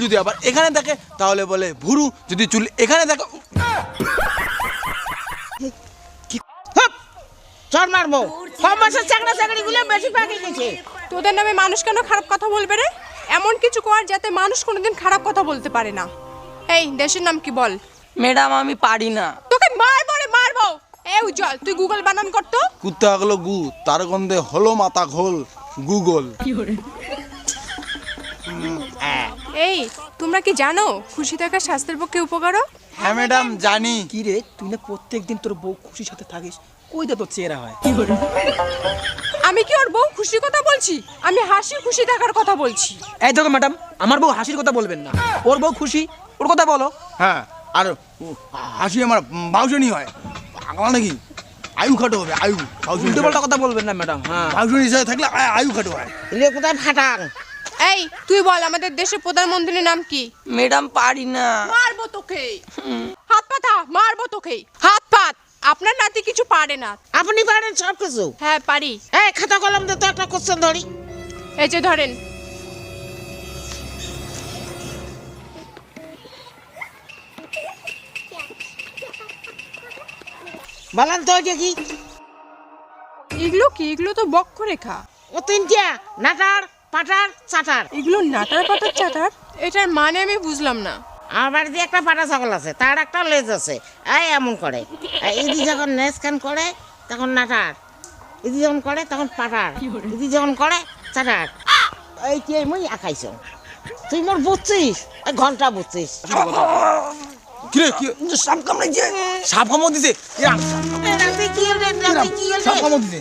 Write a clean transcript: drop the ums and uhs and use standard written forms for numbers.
যদি আবার এখানে থাকে তাহলে বলে ভুরু, যদি চুল এখানে থাকে চল মারবো। কম মাসের চাকরা চাকরিগুলো বেশি পাকে গেছে। তোদের নামে মানুষ কেন খারাপ কথা বলবে রে? এমন কিছু কর যাতে মানুষ কোনোদিন খারাপ কথা বলতে পারে না। এই দেশের নাম কি বল? ম্যাডাম আমি পারি না। তোকে মারবো রে মারবো। এই উজ্জ্বল তুই গুগল বানান করতো। কুত্তা গেল গু, তার গন্ধে হলো মাথা ঘোল গুগল। এই তোমরা কি জানো খুশি থাকা স্বাস্থ্যের পক্ষে উপকারও? হ্যাঁ ম্যাডাম জানি। কি রে তুই না প্রত্যেকদিন তোর বউ খুশির সাথে থাকিস, কইটা তোর চেহারা হয়। আমি কি ওর বউ খুশির কথা বলছি? আমি হাসি খুশি থাকার কথা বলছি। এই দেখো ম্যাডাম, আমার বউ হাসির কথা বলবেন না, ওর বউ খুশি, ওর কথা বলো। হ্যাঁ, আর হাসি আমার বাউসনি হয় পাগল নাকি? আয়ু খাটো হবে, আয়ু উল্টো পাল্টা কথা বলবেন না ম্যাডাম। হ্যাঁ, বাউসনি হিসাবে থাকলে আয়ু খাটো হয়। এলে কোথায় ফাটান? এই তুই বল আমাদের দেশের প্রধানমন্ত্রীর নাম কি? ম্যাডাম পারি না। মারবো তোকে। হাত পাতা মারবো তোকে। হাত পাত। আপনার নাতি কিছু পারে না। আপনি পারেন সব কিছু। হ্যাঁ পারি। এই খাতা কলম দে তো, একটা কোশ্চেন ধরি। এই যে ধরেন। বলেন তো ওইটা কি? এগুলো কি? এগুলো তো বক্ষরেখা। ও তিনটা, নাটার, পাটার, চাটার। এগুলো নাটার পাতার চাটার? এটার মানে আমি বুঝলাম না। আমার বাড়িতে একটা পাটা ছাগল আছে, তার একটা লেজ আছে। এই এমন করে, ইদি যখন নেস্কান করে তখন নাটার, ইদি যখন করে তখন পাটার, ইদি যখন করে চাটার। এই কি মুই আঁকাইছ? তুই মোর বুঝছিস? ঘন্টা বুঝছিস? কিরে কি সাপ কামড়াইছে। সাপ কামড় দিছে? রাতে কি হল রে? রাতে কি হল রে? সাপ কামড় দিছে।